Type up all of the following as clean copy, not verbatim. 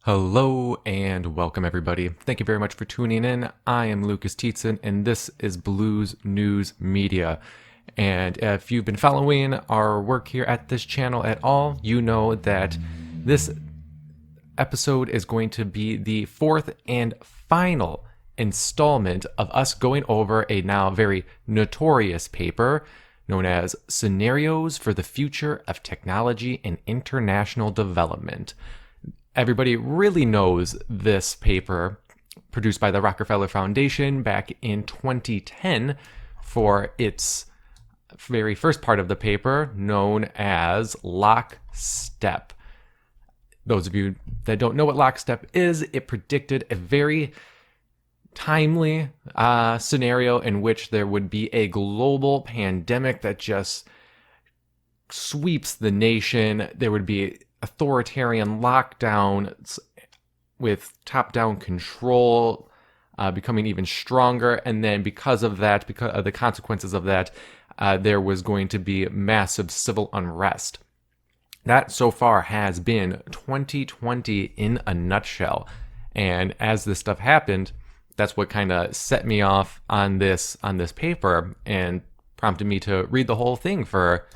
Hello and welcome everybody. Thank you very much for tuning in. I am Lucas Tietzen and this is Blues News Media. And if you've been following our work here at this channel at all, you know that this episode is going to be the fourth and final installment of us going over a now very notorious paper known as Scenarios for the Future of Technology and International Development. Everybody really knows this paper produced by the Rockefeller Foundation back in 2010 for its very first part of the paper known as Lockstep. Those of you that don't know what Lockstep is, it predicted a very timely scenario in which there would be a global pandemic that just sweeps the nation. There would be authoritarian lockdowns with top-down control becoming even stronger, and then because of that, because of the consequences of that, there was going to be massive civil unrest. That so far has been 2020 in a nutshell, and as this stuff happened, that's what kind of set me off on this paper and prompted me to read the whole thing for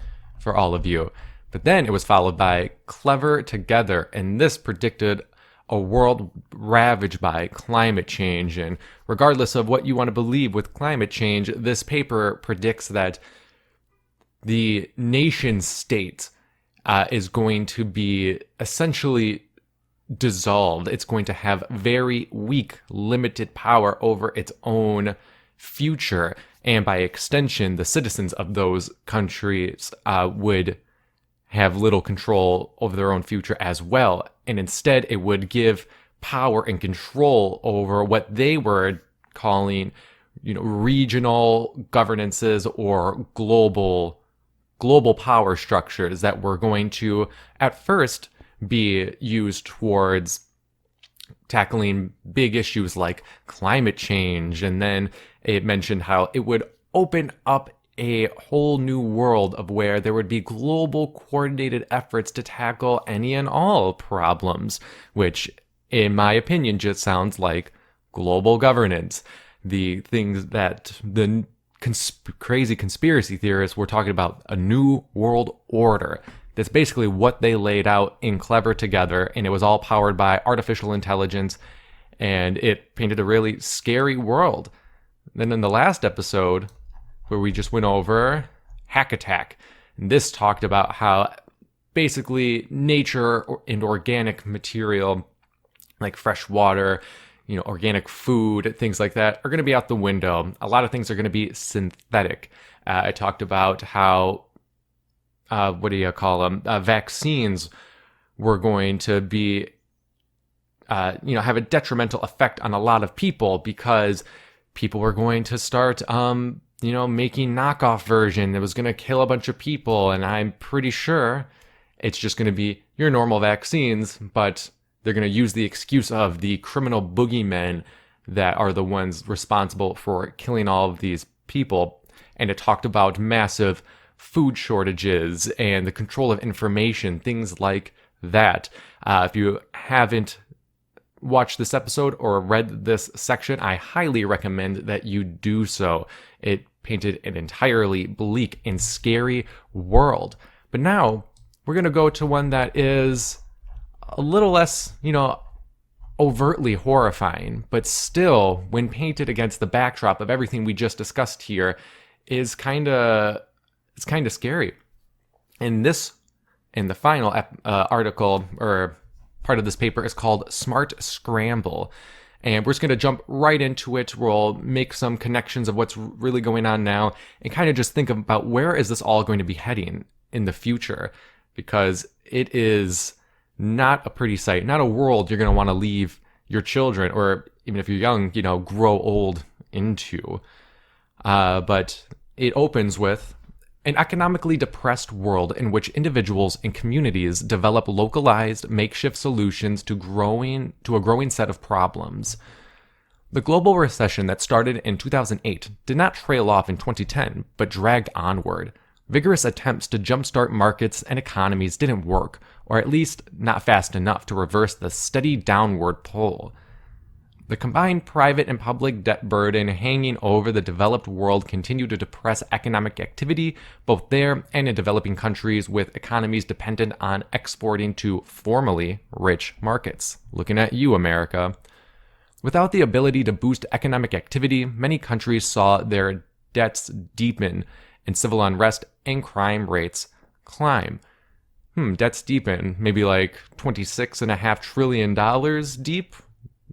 all of you. But then it was followed by Clever Together, and this predicted a world ravaged by climate change. And regardless of what you want to believe with climate change, this paper predicts that the nation state is going to be essentially dissolved. It's going to have very weak, limited power over its own future. And by extension, the citizens of those countries would have little control over their own future as well. And instead, it would give power and control over what they were calling, regional governances or global power structures that were going to, at first, be used towards tackling big issues like climate change. And then it mentioned how it would open up a whole new world of where there would be global coordinated efforts to tackle any and all problems, which in my opinion just sounds like global governance. The things that the crazy conspiracy theorists were talking about, a new world order. That's basically what they laid out in Clever Together, and it was all powered by artificial intelligence, and it painted a really scary world. Then in the last episode, where we just went over Hack Attack. And this talked about how basically nature and organic material, like fresh water, organic food, things like that, are going to be out the window. A lot of things are going to be synthetic. I talked about how, vaccines were going to be, have a detrimental effect on a lot of people because people were going to start, making knockoff version that was going to kill a bunch of people. And I'm pretty sure it's just going to be your normal vaccines, but they're going to use the excuse of the criminal boogeymen that are the ones responsible for killing all of these people. And it talked about massive food shortages and the control of information, things like that. If you haven't watched this episode or read this section, I highly recommend that you do so. It painted an entirely bleak and scary world. But now we're going to go to one that is a little less, overtly horrifying, but still, when painted against the backdrop of everything we just discussed here, is kind of scary. And the final article or part of this paper is called Smart Scramble. And we're just going to jump right into it. We'll make some connections of what's really going on now and kind of just think about where is this all going to be heading in the future, because it is not a pretty sight, not a world you're going to want to leave your children, or even if you're young, grow old into. But it opens with an economically depressed world in which individuals and communities develop localized makeshift solutions to a growing set of problems. The global recession that started in 2008 did not trail off in 2010, but dragged onward. Vigorous attempts to jumpstart markets and economies didn't work, or at least not fast enough to reverse the steady downward pull. The combined private and public debt burden hanging over the developed world continued to depress economic activity both there and in developing countries with economies dependent on exporting to formerly rich markets. Looking at you, America. Without the ability to boost economic activity, many countries saw their debts deepen and civil unrest and crime rates climb. Debts deepen, maybe like $26.5 trillion deep.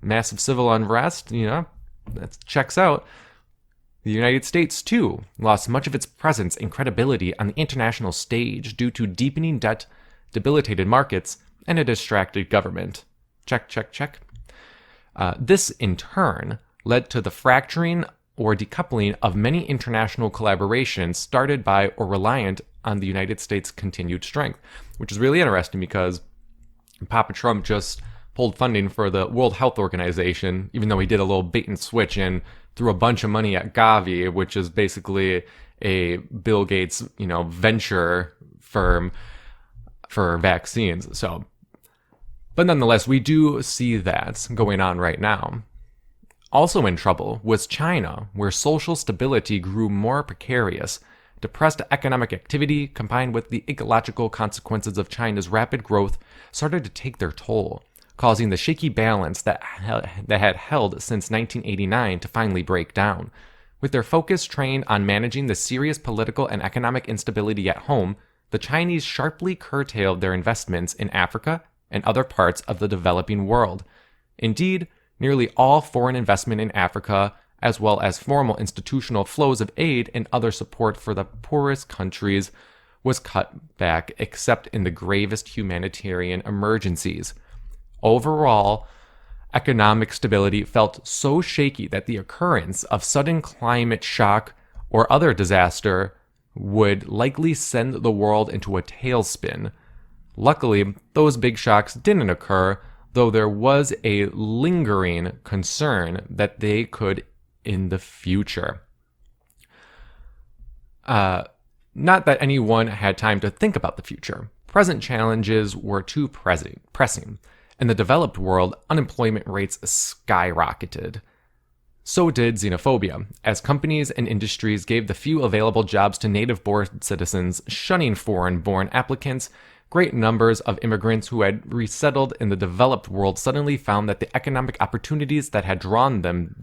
Massive civil unrest, that checks out. The United States, too, lost much of its presence and credibility on the international stage due to deepening debt, debilitated markets, and a distracted government. Check, check, check. This, in turn, led to the fracturing or decoupling of many international collaborations started by or reliant on the United States' continued strength, which is really interesting because Papa Trump just pulled funding for the World Health Organization, even though he did a little bait and switch and threw a bunch of money at Gavi, which is basically a Bill Gates, venture firm for vaccines. But nonetheless, we do see that going on right now. Also in trouble was China, where social stability grew more precarious. Depressed economic activity, combined with the ecological consequences of China's rapid growth, started to take their toll, causing the shaky balance that had held since 1989 to finally break down. With their focus trained on managing the serious political and economic instability at home, the Chinese sharply curtailed their investments in Africa and other parts of the developing world. Indeed, nearly all foreign investment in Africa, as well as formal institutional flows of aid and other support for the poorest countries, was cut back except in the gravest humanitarian emergencies. Overall, economic stability felt so shaky that the occurrence of sudden climate shock or other disaster would likely send the world into a tailspin. Luckily, those big shocks didn't occur, though there was a lingering concern that they could in the future. Not that anyone had time to think about the future. Present challenges were too pressing. In the developed world, unemployment rates skyrocketed. So did xenophobia, as companies and industries gave the few available jobs to native-born citizens, shunning foreign-born applicants. Great numbers of immigrants who had resettled in the developed world suddenly found that the economic opportunities that had drawn them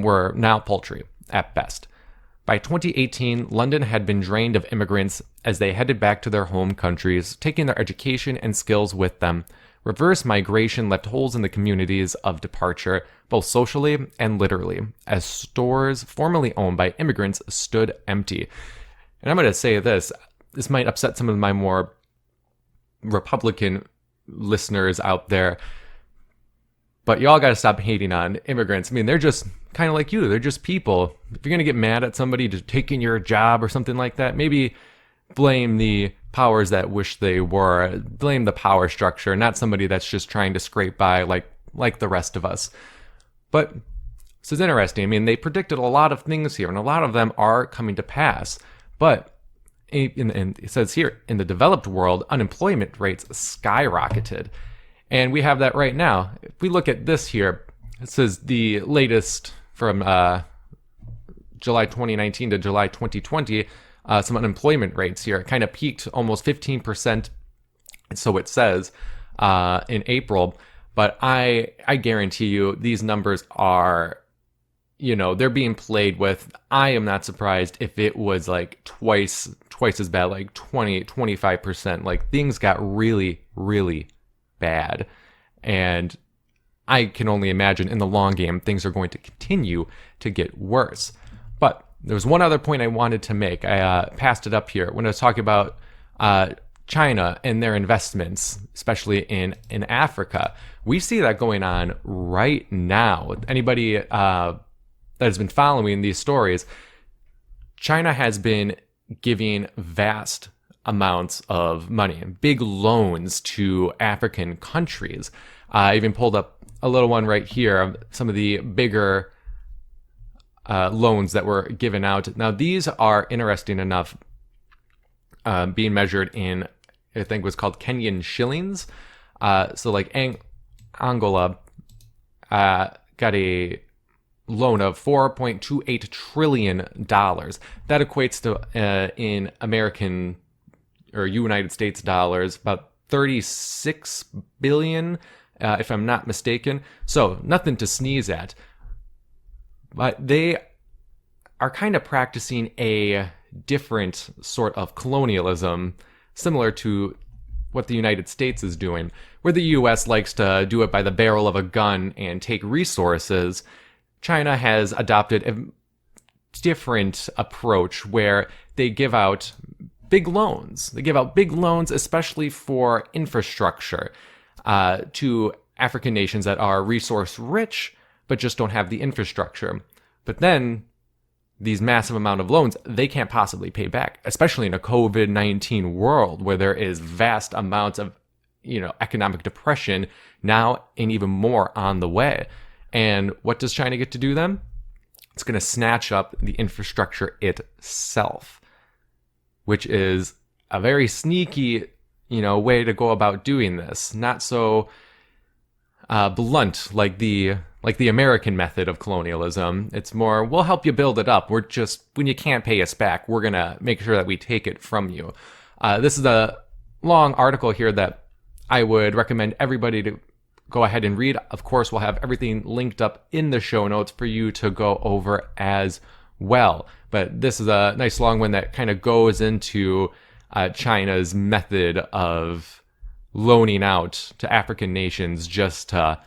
were now paltry, at best. By 2018, London had been drained of immigrants as they headed back to their home countries, taking their education and skills with them. Reverse migration left holes in the communities of departure, both socially and literally, as stores formerly owned by immigrants stood empty. And I'm going to say this might upset some of my more Republican listeners out there, but y'all got to stop hating on immigrants. I mean, they're just kind of like you. They're just people. If you're going to get mad at somebody just taking your job or something like that, maybe blame the powers that wish they were. Blame the power structure, not somebody that's just trying to scrape by like the rest of us. But this is interesting. I mean, they predicted a lot of things here, and a lot of them are coming to pass. But and it says here, in the developed world, unemployment rates skyrocketed. And we have that right now. If we look at this here, it says the latest from July 2019 to July 2020, some unemployment rates here. It kind of peaked almost 15%, so it says, in April. But I guarantee you these numbers are, they're being played with. I am not surprised if it was like twice as bad, like 25%. Like, things got really, really bad. And I can only imagine in the long game, things are going to continue to get worse. But there was one other point I wanted to make. I passed it up here when I was talking about China and their investments, especially in Africa. We see that going on right now. Anybody that has been following these stories, China has been giving vast amounts of money, big loans to African countries. I even pulled up a little one right here of some of the bigger loans that were given out. Now, these are interesting enough, being measured in, I think, was called Kenyan shillings. So like Angola got a loan of $4.28 trillion. That equates to, in American or United States dollars, about 36 billion, if I'm not mistaken. So nothing to sneeze at. But they are kind of practicing a different sort of colonialism, similar to what the United States is doing, where the US likes to do it by the barrel of a gun and take resources. China has adopted a different approach where they give out big loans. They give out big loans, especially for infrastructure, to African nations that are resource rich, but just don't have the infrastructure. But then these massive amount of loans, they can't possibly pay back, especially in a COVID-19 world where there is vast amounts of, economic depression now and even more on the way. And what does China get to do then? It's going to snatch up the infrastructure itself, which is a very sneaky, way to go about doing this. Not so blunt like the American method of colonialism. It's more, we'll help you build it up. We're just, when you can't pay us back, we're going to make sure that we take it from you. This is a long article here that I would recommend everybody to go ahead and read. Of course, we'll have everything linked up in the show notes for you to go over as well. But this is a nice long one that kind of goes into China's method of loaning out to African nations just to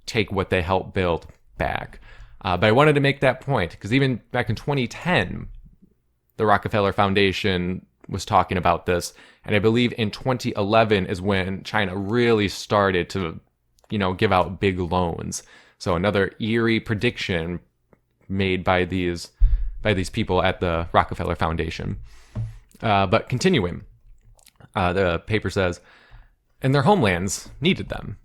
take what they help build back. But I wanted to make that point because even back in 2010, the Rockefeller Foundation was talking about this. And I believe in 2011 is when China really started to, give out big loans. So another eerie prediction made by these people at the Rockefeller Foundation. But continuing, the paper says, and their homelands needed them.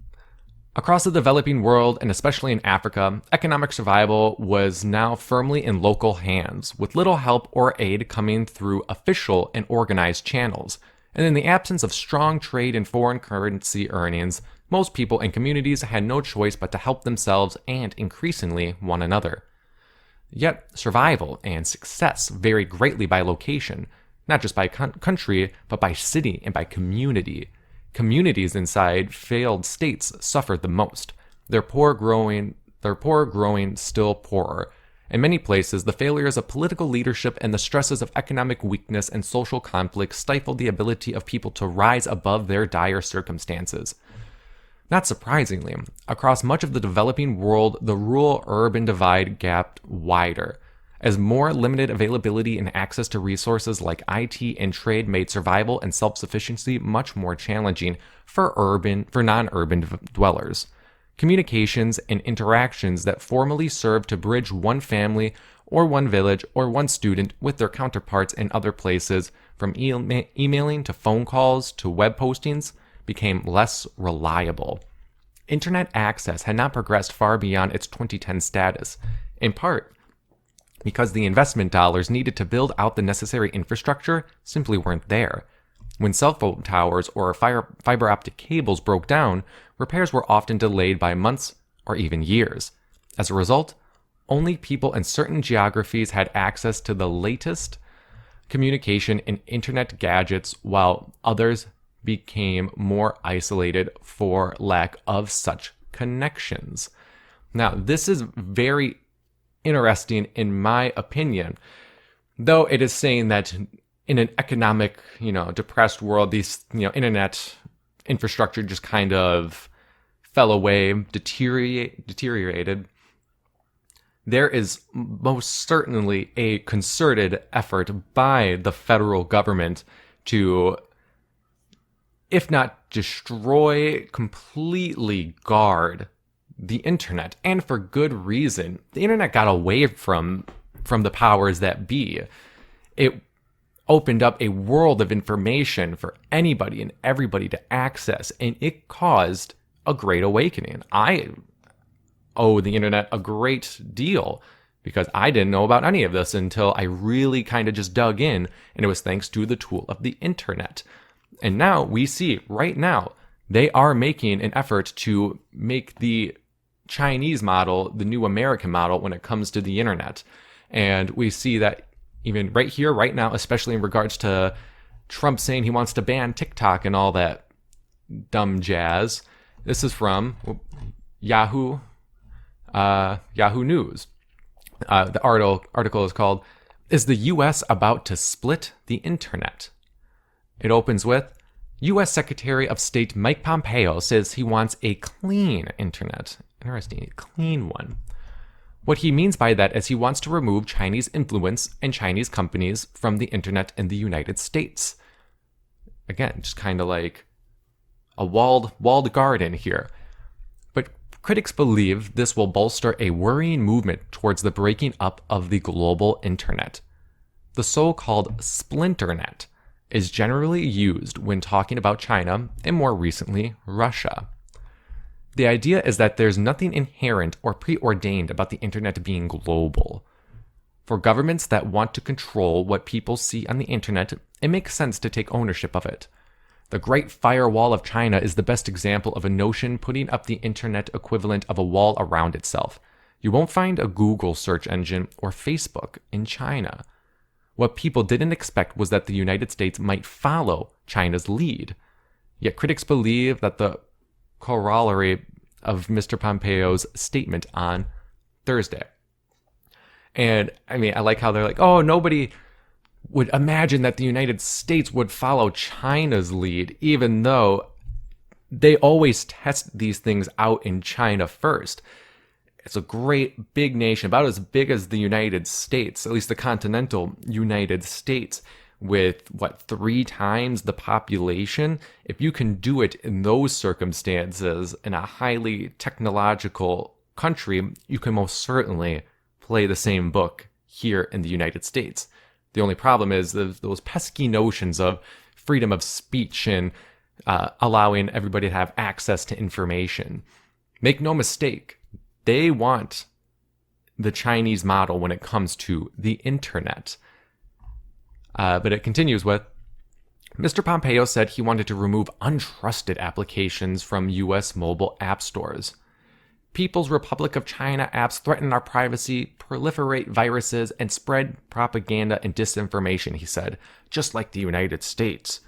Across the developing world, and especially in Africa, economic survival was now firmly in local hands, with little help or aid coming through official and organized channels. And in the absence of strong trade and foreign currency earnings, most people and communities had no choice but to help themselves and, increasingly, one another. Yet, survival and success vary greatly by location, not just by country, but by city and by community. Communities inside failed states suffered the most, their poor growing still poorer. In many places, the failures of political leadership and the stresses of economic weakness and social conflict stifled the ability of people to rise above their dire circumstances. Not surprisingly, across much of the developing world, the rural-urban divide gapped wider, as more limited availability and access to resources like IT and trade made survival and self-sufficiency much more challenging for non-urban dwellers. Communications and interactions that formerly served to bridge one family or one village or one student with their counterparts in other places, from emailing to phone calls to web postings, became less reliable. Internet access had not progressed far beyond its 2010 status, in part because the investment dollars needed to build out the necessary infrastructure simply weren't there. When cell phone towers or fiber optic cables broke down, repairs were often delayed by months or even years. As a result, only people in certain geographies had access to the latest communication and internet gadgets, while others became more isolated for lack of such connections. Now, this is very interesting in my opinion, though it is saying that in an economic, depressed world, these, internet infrastructure just kind of fell away, deteriorated. There is most certainly a concerted effort by the federal government to, if not destroy, completely guard the internet, and for good reason. The internet got away from the powers that be. It opened up a world of information for anybody and everybody to access, and it caused a great awakening. I owe the internet a great deal because I didn't know about any of this until I really kind of just dug in, and it was thanks to the tool of the internet. And now we see right now they are making an effort to make the Chinese model the new American model when it comes to the internet. And we see that even right here, right now, especially in regards to Trump saying he wants to ban TikTok and all that dumb jazz. This is from Yahoo News. The article is called, "Is the U.S. About to Split the Internet?" It opens with, U.S. Secretary of State Mike Pompeo says he wants a clean internet. Interesting, a clean one. What he means by that is he wants to remove Chinese influence and Chinese companies from the internet in the United States. Again, just kind of like a walled garden here. But critics believe this will bolster a worrying movement towards the breaking up of the global internet. The so-called splinternet is generally used when talking about China and more recently, Russia. The idea is that there's nothing inherent or preordained about the internet being global. For governments that want to control what people see on the internet, it makes sense to take ownership of it. The Great Firewall of China is the best example of a notion putting up the internet equivalent of a wall around itself. You won't find a Google search engine or Facebook in China. What people didn't expect was that the United States might follow China's lead. Yet critics believe that the corollary of Mr. Pompeo's statement on Thursday. And I mean, I like how they're like, oh, nobody would imagine that the United States would follow China's lead, even though they always test these things out in China first. It's a great big nation, about as big as the United States, at least the continental United States, with 3 times the population. If you can do it in those circumstances in a highly technological country, you can most certainly play the same book here in the United States. The only problem is those pesky notions of freedom of speech and allowing everybody to have access to information. Make no mistake, they want the Chinese model when it comes to the internet. But it continues with, Mr. Pompeo said he wanted to remove untrusted applications from U.S. mobile app stores. People's Republic of China apps threaten our privacy, proliferate viruses, and spread propaganda and disinformation, he said, just like the United States.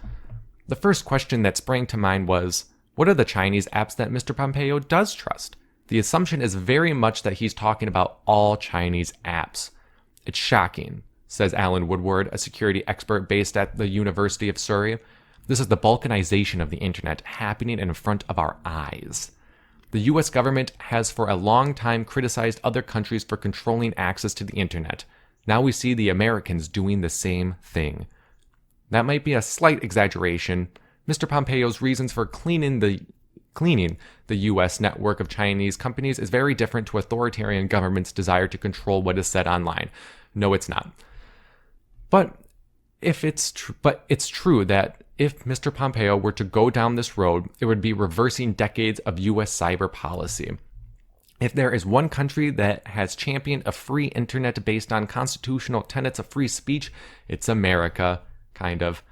The first question that sprang to mind was, what are the Chinese apps that Mr. Pompeo does trust? The assumption is very much that he's talking about all Chinese apps. It's shocking, says Alan Woodward, a security expert based at the University of Surrey. This is the balkanization of the internet happening in front of our eyes. The US government has for a long time criticized other countries for controlling access to the internet. Now we see the Americans doing the same thing. That might be a slight exaggeration. Mr. Pompeo's reasons for cleaning the US network of Chinese companies is very different to authoritarian governments' desire to control what is said online. No, it's not. But it's true that if Mr. Pompeo were to go down this road, it would be reversing decades of U.S. cyber policy. If there is one country that has championed a free internet based on constitutional tenets of free speech, it's America, kind of.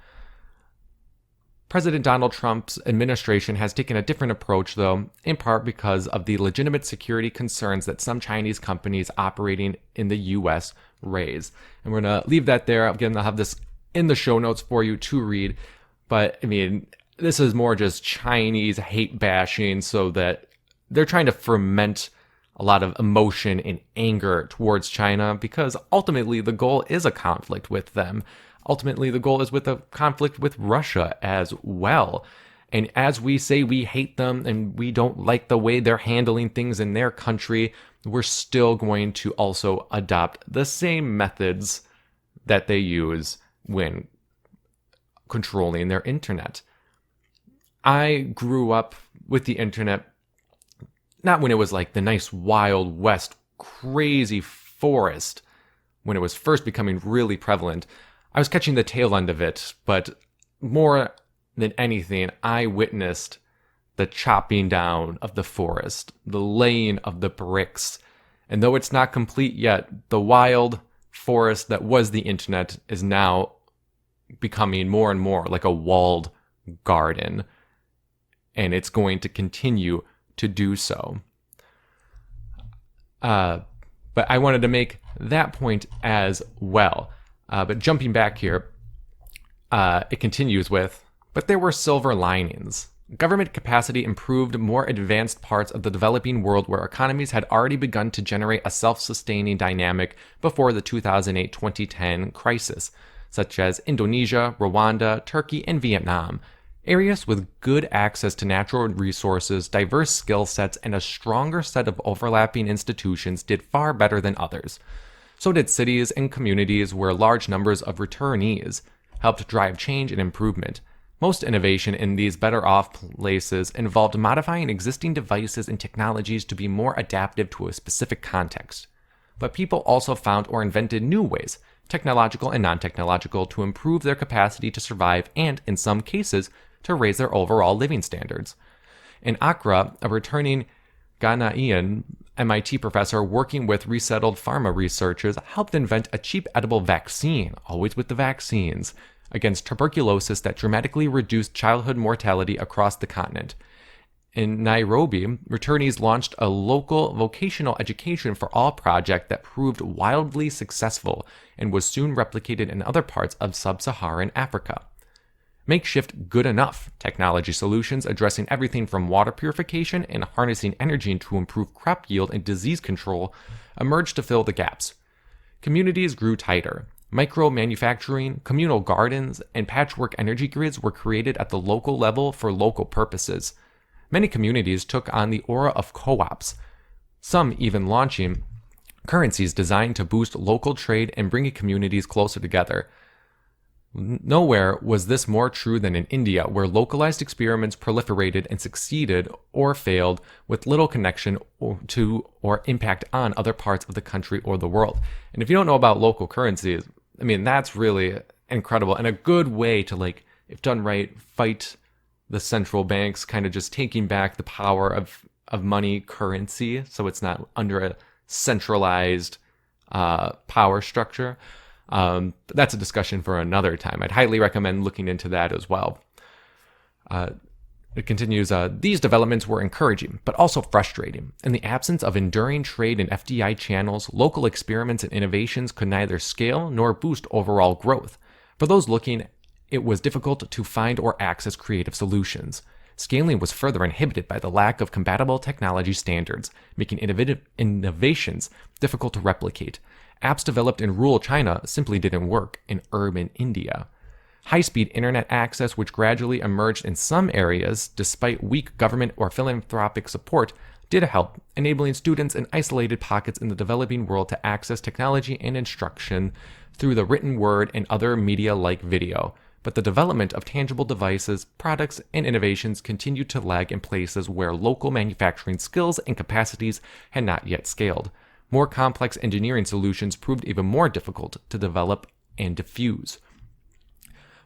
President Donald Trump's administration has taken a different approach, though, in part because of the legitimate security concerns that some Chinese companies operating in the U.S. raise. And we're going to leave that there. Again, I'll have this in the show notes for you to read. But, I mean, this is more just Chinese hate bashing, so that they're trying to ferment a lot of emotion and anger towards China, because ultimately the goal is a conflict with them. Ultimately, the goal is with a conflict with Russia as well. And as we say we hate them and we don't like the way they're handling things in their country, we're still going to also adopt the same methods that they use when controlling their internet. I grew up with the internet, not when it was like the nice Wild West crazy forest, when it was first becoming really prevalent. I was catching the tail end of it, but more than anything, I witnessed the chopping down of the forest, the laying of the bricks, And though it's not complete yet, the wild forest that was the internet is now becoming more and more like a walled garden. And it's going to continue to do so. But I wanted to make that point as well. But jumping back here, it continues with, but there were silver linings. Government capacity improved more advanced parts of the developing world where economies had already begun to generate a self-sustaining dynamic before the 2008-2010 crisis, such as Indonesia, Rwanda, Turkey, and Vietnam. Areas with good access to natural resources, diverse skill sets, and a stronger set of overlapping institutions did far better than others. So did cities and communities where large numbers of returnees helped drive change and improvement. Most innovation in these better-off places involved modifying existing devices and technologies to be more adaptive to a specific context. But people also found or invented new ways, technological and non-technological, to improve their capacity to survive and, in some cases, to raise their overall living standards. In Accra, a returning Ghanaian MIT professor working with resettled pharma researchers helped invent a cheap edible vaccine, always with the vaccines, against tuberculosis that dramatically reduced childhood mortality across the continent. In Nairobi, returnees launched a local vocational education for all project that proved wildly successful and was soon replicated in other parts of sub-Saharan Africa. Makeshift good enough technology solutions addressing everything from water purification and harnessing energy to improve crop yield and disease control emerged to fill the gaps. Communities grew tighter. Micro-manufacturing, communal gardens, and patchwork energy grids were created at the local level for local purposes. Many communities took on the aura of co-ops, some even launching currencies designed to boost local trade and bring communities closer together. Nowhere was this more true than in India, where localized experiments proliferated and succeeded or failed with little connection to or impact on other parts of the country or the world. And if you don't know about local currencies, I mean, that's really incredible and a good way to, like, if done right, fight the central banks kind of just taking back the power of money currency so it's not under a centralized power structure. But that's a discussion for another time. I'd highly recommend looking into that as well. It continues, these developments were encouraging, but also frustrating. In the absence of enduring trade and FDI channels, local experiments and innovations could neither scale nor boost overall growth. For those looking, it was difficult to find or access creative solutions. Scaling was further inhibited by the lack of compatible technology standards, making innovations difficult to replicate. Apps developed in rural China simply didn't work in urban India. High-speed internet access, which gradually emerged in some areas despite weak government or philanthropic support, did help, enabling students in isolated pockets in the developing world to access technology and instruction through the written word and other media like video. But the development of tangible devices, products, and innovations continued to lag in places where local manufacturing skills and capacities had not yet scaled. More complex engineering solutions proved even more difficult to develop and diffuse.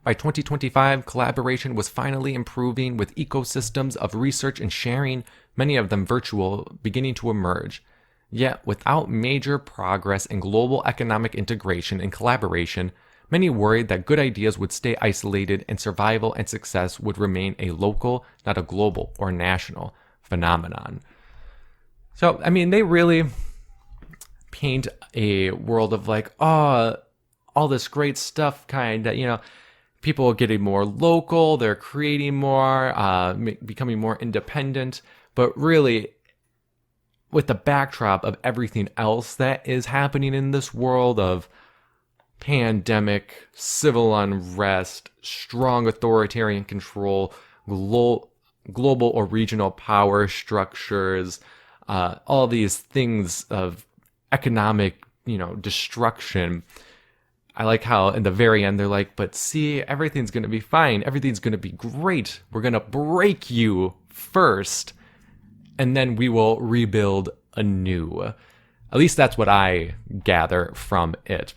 By 2025, collaboration was finally improving, with ecosystems of research and sharing, many of them virtual, beginning to emerge. Yet, without major progress in global economic integration and collaboration, many worried that good ideas would stay isolated and survival and success would remain a local, not a global or national phenomenon. So, I mean, they really paint a world of like, oh, all this great stuff, kind of, people are getting more local, they're creating more, becoming more independent, but really, with the backdrop of everything else that is happening in this world of pandemic, civil unrest, strong authoritarian control, global or regional power structures, all these things of economic, destruction. I like how in the very end they're like, but see, everything's going to be fine. Everything's going to be great. We're going to break you first, and then we will rebuild anew. At least that's what I gather from it.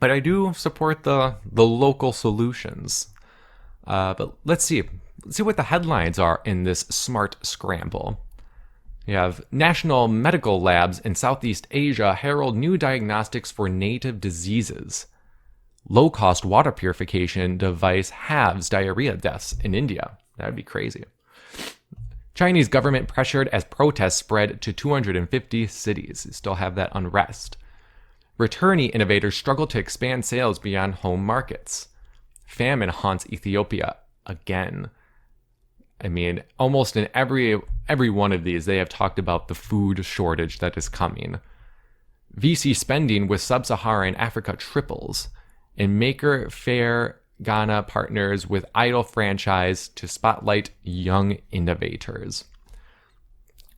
But I do support the local solutions. But let's see what the headlines are in this smart scramble. You have national medical labs in Southeast Asia herald new diagnostics for native diseases. Low-cost water purification device halves diarrhea deaths in India. That would be crazy. Chinese government pressured as protests spread to 250 cities. You still have that unrest. Returnee innovators struggle to expand sales beyond home markets. Famine haunts Ethiopia again. I mean, almost in every one of these, they have talked about the food shortage that is coming. VC spending with sub-Saharan Africa triples. And Maker Faire Ghana partners with Idol franchise to spotlight young innovators.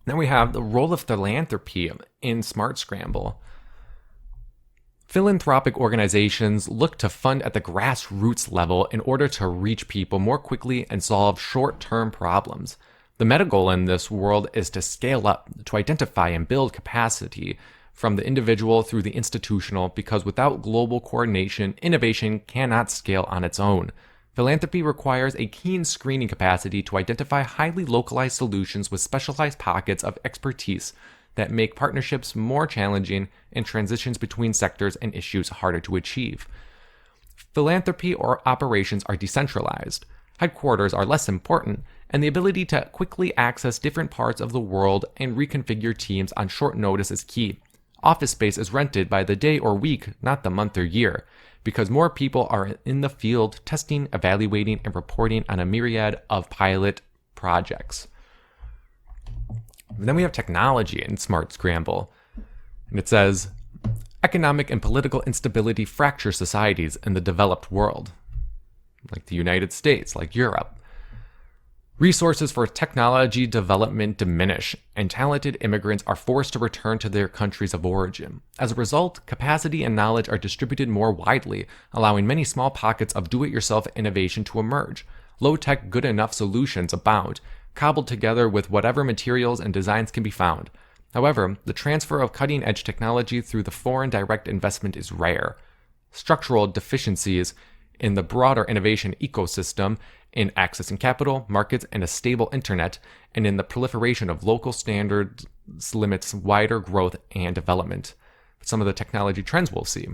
Then we have the role of philanthropy in Smart Scramble. Philanthropic organizations look to fund at the grassroots level in order to reach people more quickly and solve short-term problems. The meta goal in this world is to scale up, to identify and build capacity from the individual through the institutional, because without global coordination, innovation cannot scale on its own. Philanthropy requires a keen screening capacity to identify highly localized solutions with specialized pockets of expertise that make partnerships more challenging and transitions between sectors and issues harder to achieve. Philanthropy or operations are decentralized. Headquarters are less important, and the ability to quickly access different parts of the world and reconfigure teams on short notice is key. Office space is rented by the day or week, not the month or year, because more people are in the field testing, evaluating, and reporting on a myriad of pilot projects. And then we have technology in Smart Scramble. And it says, economic and political instability fracture societies in the developed world, like the United States, like Europe. Resources for technology development diminish, and talented immigrants are forced to return to their countries of origin. As a result, capacity and knowledge are distributed more widely, allowing many small pockets of do-it-yourself innovation to emerge. Low-tech, good-enough solutions abound, cobbled together with whatever materials and designs can be found. However, the transfer of cutting-edge technology through the foreign direct investment is rare. Structural deficiencies in the broader innovation ecosystem, in accessing capital, markets, and a stable internet, and in the proliferation of local standards limits wider growth and development. Some of the technology trends we'll see.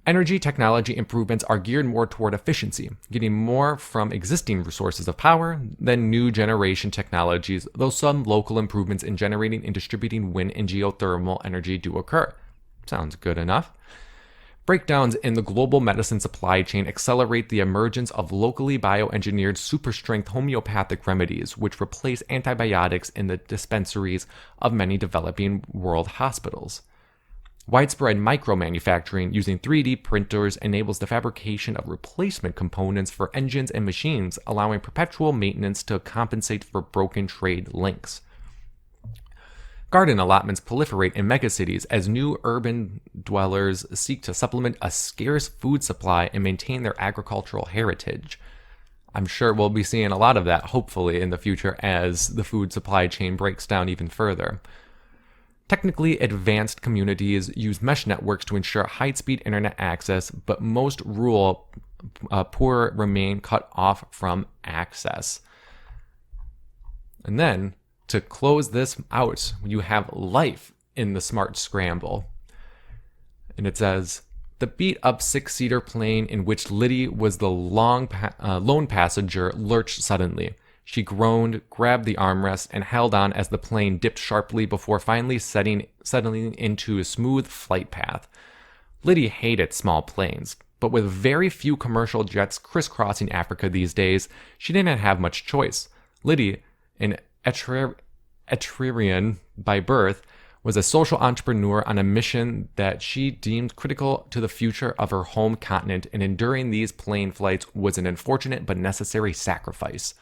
Energy technology improvements are geared more toward efficiency, getting more from existing sources of power than new generation technologies, though some local improvements in generating and distributing wind and geothermal energy do occur. Sounds good enough. Breakdowns in the global medicine supply chain accelerate the emergence of locally bioengineered super-strength homeopathic remedies, which replace antibiotics in the dispensaries of many developing world hospitals. Widespread micro-manufacturing using 3D printers enables the fabrication of replacement components for engines and machines, allowing perpetual maintenance to compensate for broken trade links. Garden allotments proliferate in megacities as new urban dwellers seek to supplement a scarce food supply and maintain their agricultural heritage. I'm sure we'll be seeing a lot of that, hopefully, in the future as the food supply chain breaks down even further. Technically advanced communities use mesh networks to ensure high-speed internet access, but most rural poor remain cut off from access. And then, to close this out, you have life in the Smart Scramble. And it says, the beat-up 6-seater plane in which Liddy was the lone passenger lurched suddenly. She groaned, grabbed the armrest, and held on as the plane dipped sharply before finally settling into a smooth flight path. Liddy hated small planes, but with very few commercial jets crisscrossing Africa these days, she didn't have much choice. Liddy, an Eritrean by birth, was a social entrepreneur on a mission that she deemed critical to the future of her home continent, and enduring these plane flights was an unfortunate but necessary sacrifice.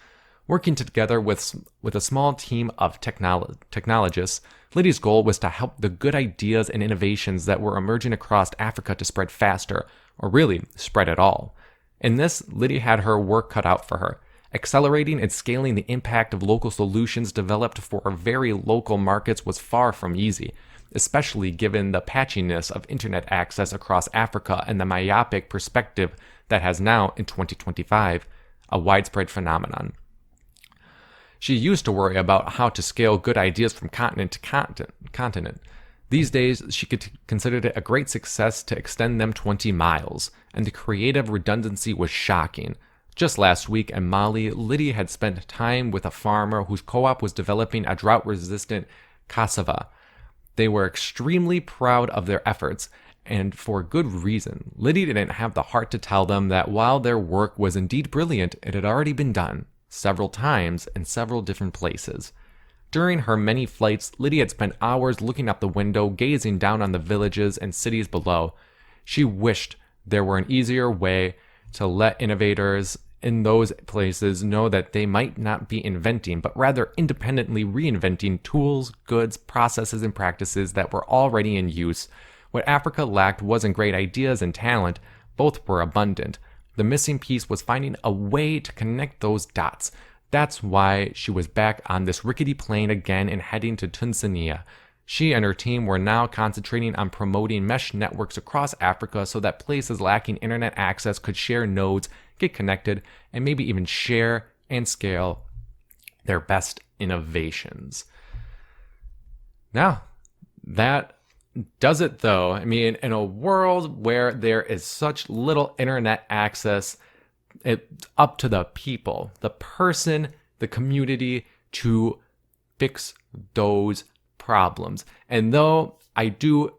Working together with a small team of technologists, Liddy's goal was to help the good ideas and innovations that were emerging across Africa to spread faster, or really spread at all. In this, Liddy had her work cut out for her. Accelerating and scaling the impact of local solutions developed for very local markets was far from easy, especially given the patchiness of internet access across Africa and the myopic perspective that has now, in 2025, a widespread phenomenon. She used to worry about how to scale good ideas from continent to continent. These days, she considered it a great success to extend them 20 miles, and the creative redundancy was shocking. Just last week in Mali, Liddy had spent time with a farmer whose co-op was developing a drought-resistant cassava. They were extremely proud of their efforts, and for good reason. Liddy didn't have the heart to tell them that while their work was indeed brilliant, it had already been done, several times in several different places. During her many flights, Liddy had spent hours looking out the window, gazing down on the villages and cities below. She wished there were an easier way to let innovators in those places know that they might not be inventing, but rather independently reinventing tools, goods, processes, and practices that were already in use. What Africa lacked wasn't great ideas and talent, both were abundant. The missing piece was finding a way to connect those dots. That's why she was back on this rickety plane again and heading to Tanzania. She and her team were now concentrating on promoting mesh networks across Africa so that places lacking internet access could share nodes, get connected, and maybe even share and scale their best innovations. Now, that does it though. I mean, in a world where there is such little internet access, it's up to the people, the person, the community to fix those problems. And though I do,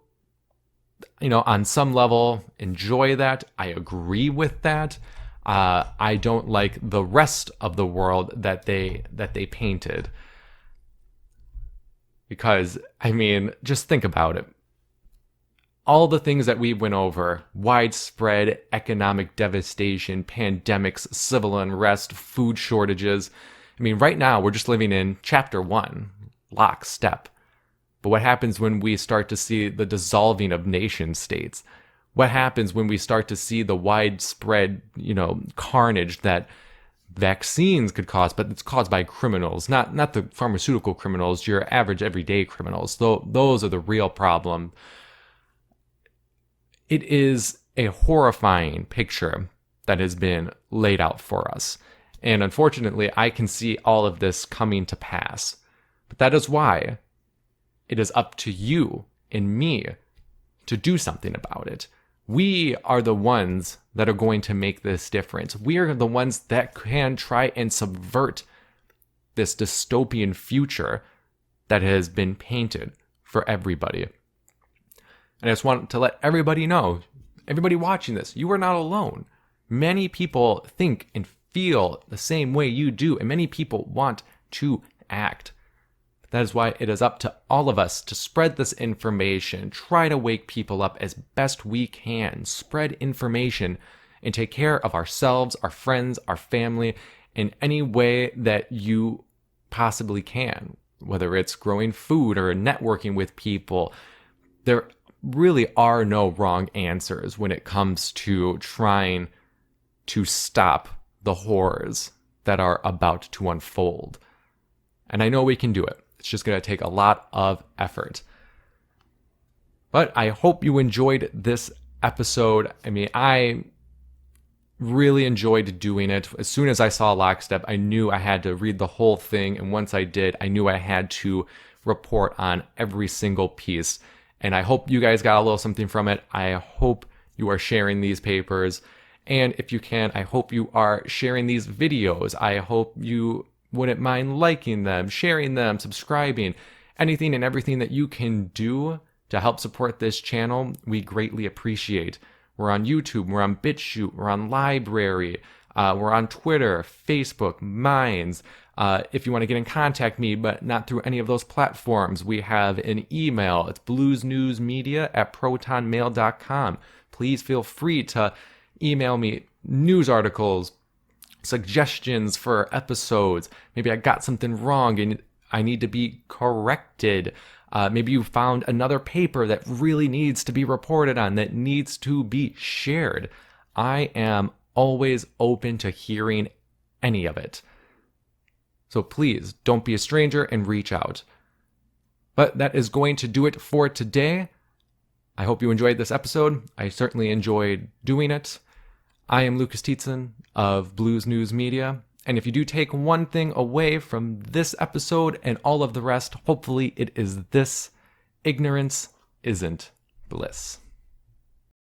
on some level enjoy that, I agree with that, I don't like the rest of the world that they painted. Because, I mean, just think about it. All the things that we went over, widespread economic devastation, pandemics, civil unrest, food shortages. I mean, right now we're just living in chapter 1, Lockstep. But what happens when we start to see the dissolving of nation states? What happens when we start to see the widespread, carnage that vaccines could cause, but it's caused by criminals, not the pharmaceutical criminals, your average everyday criminals. Those are the real problem. It is a horrifying picture that has been laid out for us. And unfortunately, I can see all of this coming to pass. But that is why it is up to you and me to do something about it. We are the ones that are going to make this difference. We are the ones that can try and subvert this dystopian future that has been painted for everybody. And I just want to let everybody know, everybody watching this, you are not alone. Many people think and feel the same way you do, and many people want to act. That is why it is up to all of us to spread this information, try to wake people up as best we can, spread information, and take care of ourselves, our friends, our family, in any way that you possibly can, whether it's growing food or networking with people. There really are no wrong answers when it comes to trying to stop the horrors that are about to unfold. And I know we can do it. It's just going to take a lot of effort. But I hope you enjoyed this episode. I mean, I really enjoyed doing it. As soon as I saw Lockstep, I knew I had to read the whole thing. And once I did, I knew I had to report on every single piece. And I hope you guys got a little something from it. I hope you are sharing these papers. And if you can, I hope you are sharing these videos. I hope you wouldn't mind liking them, sharing them, subscribing, anything and everything that you can do to help support this channel, we greatly appreciate. We're on YouTube, we're on BitChute, we're on Library, we're on Twitter, Facebook, Minds. If you want to get in contact me, but not through any of those platforms, we have an email. It's bluesnewsmedia@protonmail.com. Please feel free to email me news articles, suggestions for episodes. Maybe I got something wrong and I need to be corrected. Maybe you found another paper that really needs to be reported on, that needs to be shared. I am always open to hearing any of it. So please don't be a stranger and reach out. But that is going to do it for today. I hope you enjoyed this episode. I certainly enjoyed doing it. I am Lucas Tietzen of Blues News Media, And if you do take one thing away from this episode and all of the rest, hopefully it is this: ignorance isn't bliss.